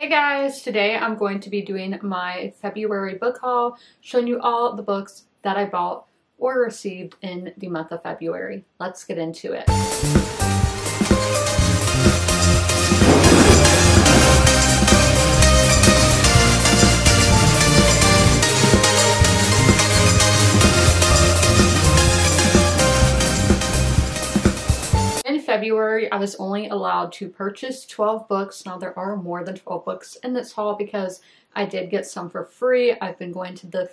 Hey guys, today I'm going to be doing my February book haul, showing you all the books that I bought or received in the month of February. Let's get into it. In February, I was only allowed to purchase 12 books. Now there are more than 12 books in this haul because I did get some for free. I've been going to the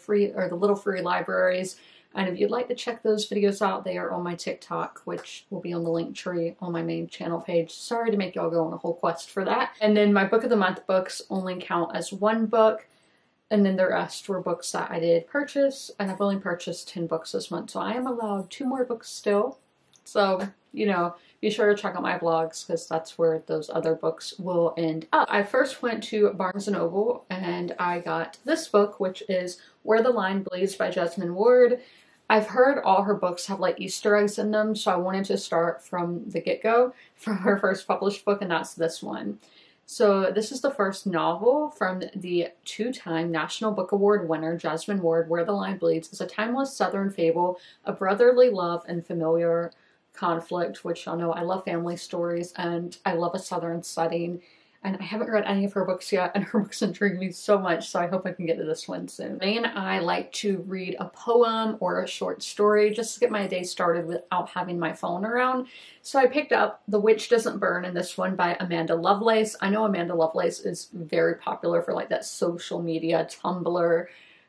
little free libraries, and if you'd like to check those videos out, they are on my TikTok, which will be on the link tree on my main channel page. Sorry to make y'all go on a whole quest for that. And then my book of the month books only count as one book, and then the rest were books that I did purchase, and I've only purchased 10 books this month, so I am allowed 2 more books still. So, you know, be sure to check out my vlogs because that's where those other books will end up. I first went to Barnes & Noble and I got this book, which is Where the Line Bleeds by Jesmyn Ward. I've heard all her books have like Easter eggs in them, so I wanted to start from the get-go for her first published book, and that's this one. So this is the first novel from the 2-time National Book Award winner, Jesmyn Ward. Where the Line Bleeds is a timeless Southern fable of brotherly love and familiar conflict, which y'all know I love family stories and I love a Southern setting, and I haven't read any of her books yet, and her books intrigue me so much, so I hope I can get to this one soon. And I like to read a poem or a short story just to get my day started without having my phone around. So I picked up The Witch Doesn't Burn in this one by Amanda Lovelace. I know Amanda Lovelace is very popular for like that social media Tumblr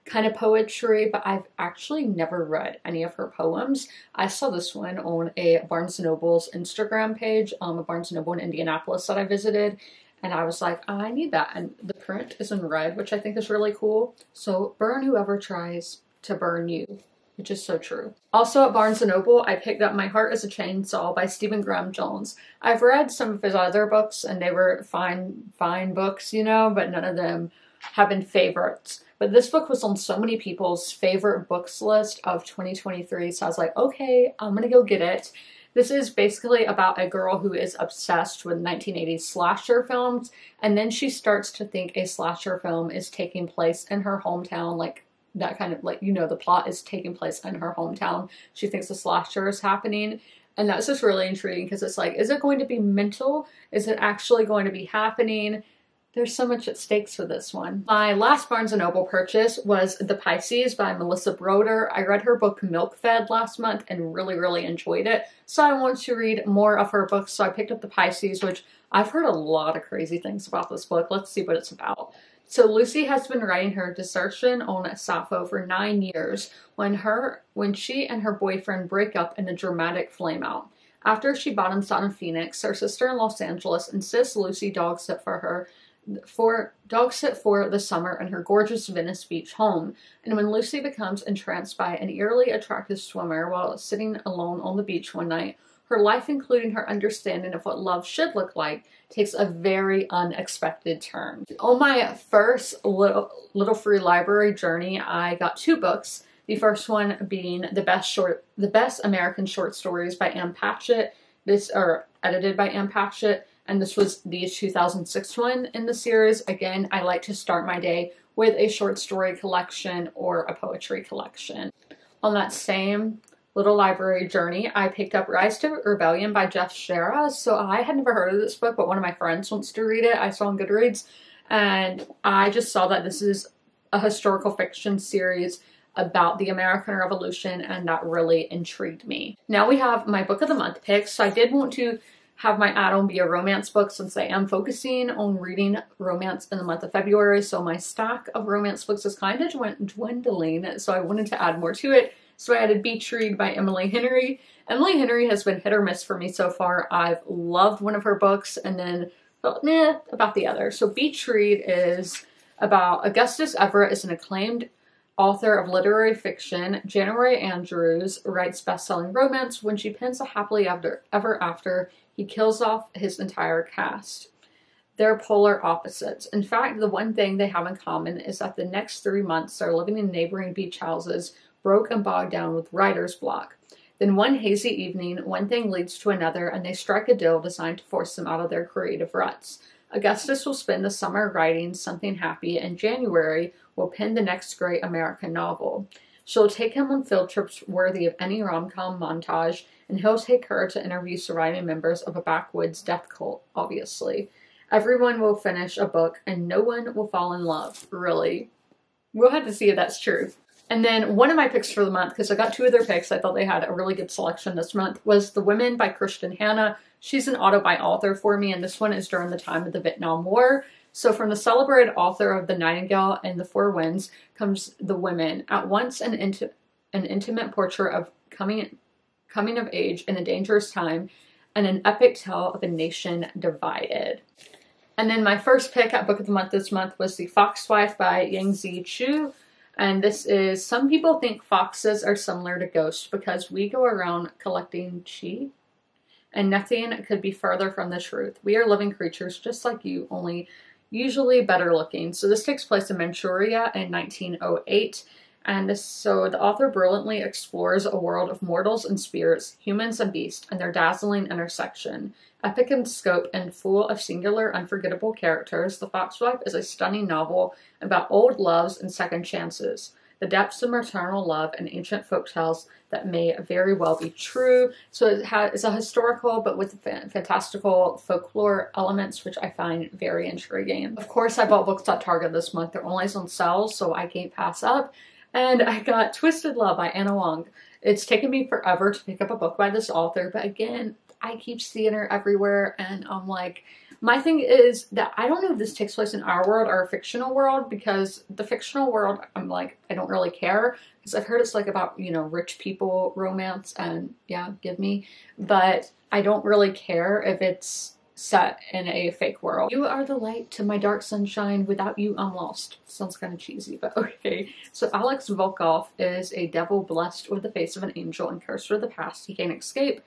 kind of poetry, but I've actually never read any of her poems. I saw this one on a Barnes & Noble's Instagram page, a Barnes & Noble in Indianapolis that I visited, and I was like, I need that. And the print is in red, which I think is really cool. So burn whoever tries to burn you, which is so true. Also at Barnes & Noble, I picked up My Heart is a Chainsaw by Stephen Graham Jones. I've read some of his other books and they were fine books, you know, but none of them have been favorites. But this book was on so many people's favorite books list of 2023, so I was like, okay, I'm gonna go get it. This is basically about a girl who is obsessed with 1980s slasher films, and then she starts to think a slasher film is taking place in her hometown, like that kind of, like, you know, the plot is taking place in her hometown. She thinks a slasher is happening, and that's just really intriguing because it's like, is it going to be mental? Is it actually going to be happening? There's so much at stakes for this one. My last Barnes & Noble purchase was The Pisces by Melissa Broder. I read her book Milk Fed last month and really enjoyed it. So I want to read more of her books, so I picked up The Pisces, which I've heard a lot of crazy things about this book. Let's see what it's about. So Lucy has been writing her dissertation on Sappho for 9 years when she and her boyfriend break up in a dramatic flameout. After she bottoms out in Phoenix, her sister in Los Angeles insists Lucy dog sit for the summer in her gorgeous Venice Beach home. And when Lucy becomes entranced by an eerily attractive swimmer while sitting alone on the beach one night, her life, including her understanding of what love should look like, takes a very unexpected turn. On my first little free library journey, I got 2 books. The first one being The Best American Short Stories by Ann Patchett. Edited by Ann Patchett. And this was the 2006 one in the series. Again, I like to start my day with a short story collection or a poetry collection. On that same little library journey, I picked up Rise to Rebellion by Jeff Shara. So I had never heard of this book, but one of my friends wants to read it. I saw on Goodreads, and I just saw that this is a historical fiction series about the American Revolution, and that really intrigued me. Now we have my book of the month picks. So I did want to have my add-on be a romance book since I am focusing on reading romance in the month of February. So my stack of romance books is kind of dwindling, so I wanted to add more to it. So I added Beach Read by Emily Henry. Emily Henry has been hit or miss for me so far. I've loved one of her books and then felt meh about the other. So Beach Read is about Augustus Everett is an acclaimed author of literary fiction. January Andrews writes best-selling romance. When she pens a happily ever after, he kills off his entire cast. They're polar opposites. In fact, the one thing they have in common is that the next 3 months they're living in neighboring beach houses, broke and bogged down with writer's block. Then one hazy evening, one thing leads to another, and they strike a deal designed to force them out of their creative ruts. Augustus will spend the summer writing something happy, and January will pen the next great American novel. She'll take him on field trips worthy of any rom-com montage, and he'll take her to interview surviving members of a backwoods death cult, obviously. Everyone will finish a book, and no one will fall in love. Really? We'll have to see if that's true. And then one of my picks for the month, because I got two of their picks, I thought they had a really good selection this month, was The Women by Christian Hannah. She's an auto-buy author for me, and this one is during the time of the Vietnam War. So from the celebrated author of The Nightingale and The Four Winds comes The Women, at once an intimate portrait of coming of age in a dangerous time, and an epic tale of a nation divided. And then my first pick at Book of the Month this month was The Foxwife by Yangzi Chu. And this is, some people think foxes are similar to ghosts because we go around collecting chi, and nothing could be further from the truth. We are living creatures just like you, only usually better looking. So this takes place in Manchuria in 1908. And so the author brilliantly explores a world of mortals and spirits, humans and beasts, and their dazzling intersection. Epic in scope and full of singular, unforgettable characters, The Foxwife is a stunning novel about old loves and second chances, the depths of maternal love and ancient folktales that may very well be true. So it's a historical, but with fantastical folklore elements, which I find very intriguing. Of course, I bought books at Target this month. They're always on sale, so I can't pass up. And I got Twisted Love by Anna Wong. It's taken me forever to pick up a book by this author, but again, I keep seeing her everywhere, and I'm like, my thing is that I don't know if this takes place in our world or a fictional world, because the fictional world, I'm like, I don't really care, because I've heard it's like about, you know, rich people romance, and yeah, give me, but I don't really care if it's set in a fake world. You are the light to my dark sunshine. Without you, I'm lost. Sounds kind of cheesy, but okay. So Alex Volkov is a devil blessed with the face of an angel and cursed with the past he can't escape.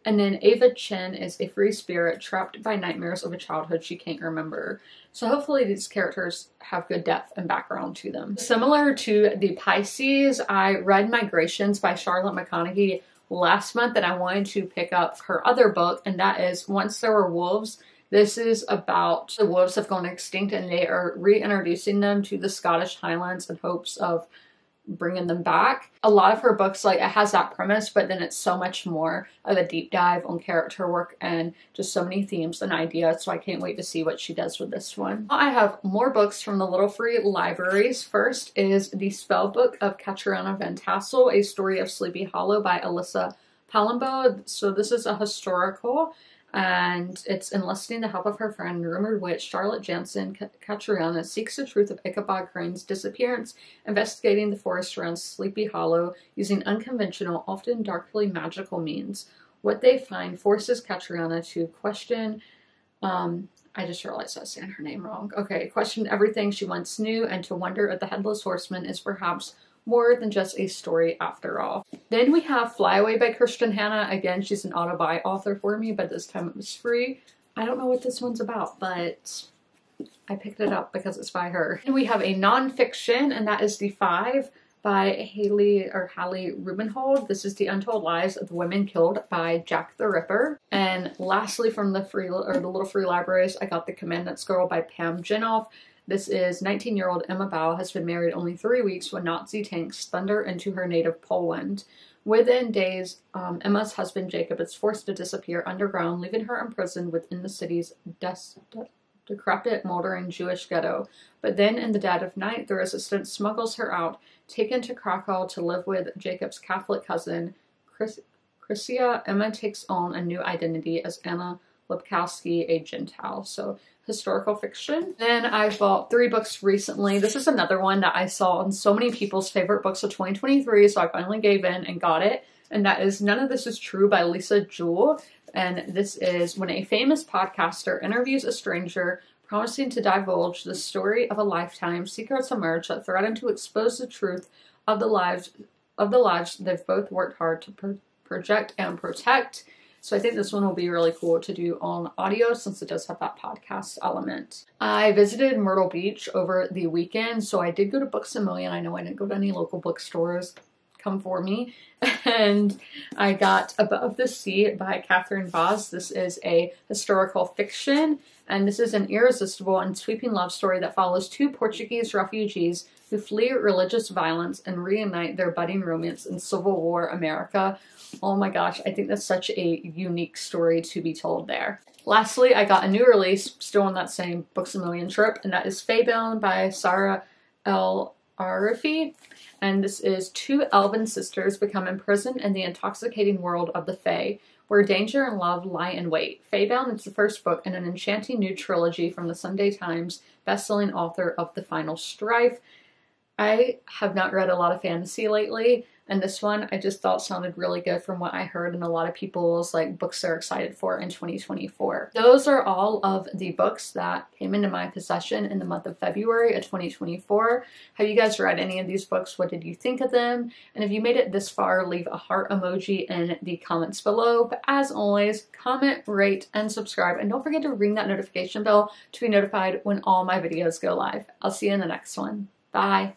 And then Ava Chen is a free spirit trapped by nightmares of a childhood she can't remember. So hopefully these characters have good depth and background to them. Similar to the Pisces, I read Migrations by Charlotte McConaughey last month, and I wanted to pick up her other book, and that is Once There Were Wolves. This is about the wolves have gone extinct, and they are reintroducing them to the Scottish Highlands in hopes of bringing them back. A lot of her books, like, it has that premise, but then it's so much more of a deep dive on character work and just so many themes and ideas, so I can't wait to see what she does with this one. I have more books from the Little Free Libraries. First is The Spellbook of Catriona Van Tassel, A Story of Sleepy Hollow by Alyssa Palumbo. So this is a historical, and it's enlisting the help of her friend, rumored witch Charlotte Jansen. Catriona seeks the truth of Ichabod Crane's disappearance, investigating the forest around Sleepy Hollow using unconventional, often darkly magical means. What they find forces Catriona to question, I just realized I was saying her name wrong. Okay, question everything she once knew, and to wonder if the Headless Horseman is perhaps more than just a story after all. Then we have Fly Away by Christian Hannah. Again, she's an auto-buy author for me, but this time it was free. I don't know what this one's about, but I picked it up because it's by her. And we have a nonfiction, and that is The Five by Hallie Rubenhold. This is The Untold Lives of the Women Killed by Jack the Ripper. And lastly, from the Little Free Libraries, I got The Commandant's Girl by Pam Jenoff. This is 19-year-old Emma Bau has been married only 3 weeks when Nazi tanks thunder into her native Poland. Within days, Emma's husband Jacob is forced to disappear underground, leaving her imprisoned within the city's decrepit, moldering Jewish ghetto. But then, in the dead of night, the resistance smuggles her out, taken to Krakow to live with Jacob's Catholic cousin, Krysia. Emma takes on a new identity as Anna Lipkowski, a Gentile. So, historical fiction. Then I bought 3 books recently. This is another one that I saw on so many people's favorite books of 2023, so I finally gave in and got it. And that is None of This Is True by Lisa Jewell. And this is when a famous podcaster interviews a stranger promising to divulge the story of a lifetime. Secrets emerge that threaten to expose the truth of the lives they've both worked hard to project and protect. So I think this one will be really cool to do on audio since it does have that podcast element. I visited Myrtle Beach over the weekend, so I did go to Books A Million. I know I didn't go to any local bookstores come for me. And I got Above the Sea by Catherine Voss. This is a historical fiction, and this is an irresistible and sweeping love story that follows two Portuguese refugees who flee religious violence and reunite their budding romance in Civil War America. Oh my gosh, I think that's such a unique story to be told there. Lastly, I got a new release, still on that same Books A Million trip, and that is Faybound by Sarah L. Arifi. And this is two elven sisters become imprisoned in the intoxicating world of the Fae, where danger and love lie in wait. Faybound is the first book in an enchanting new trilogy from the Sunday Times bestselling author of The Final Strife. I have not read a lot of fantasy lately, and this one I just thought sounded really good from what I heard, and a lot of people's like books they're excited for in 2024. Those are all of the books that came into my possession in the month of February of 2024. Have you guys read any of these books? What did you think of them? And if you made it this far, leave a heart emoji in the comments below. But as always, comment, rate, and subscribe, and don't forget to ring that notification bell to be notified when all my videos go live. I'll see you in the next one. Bye.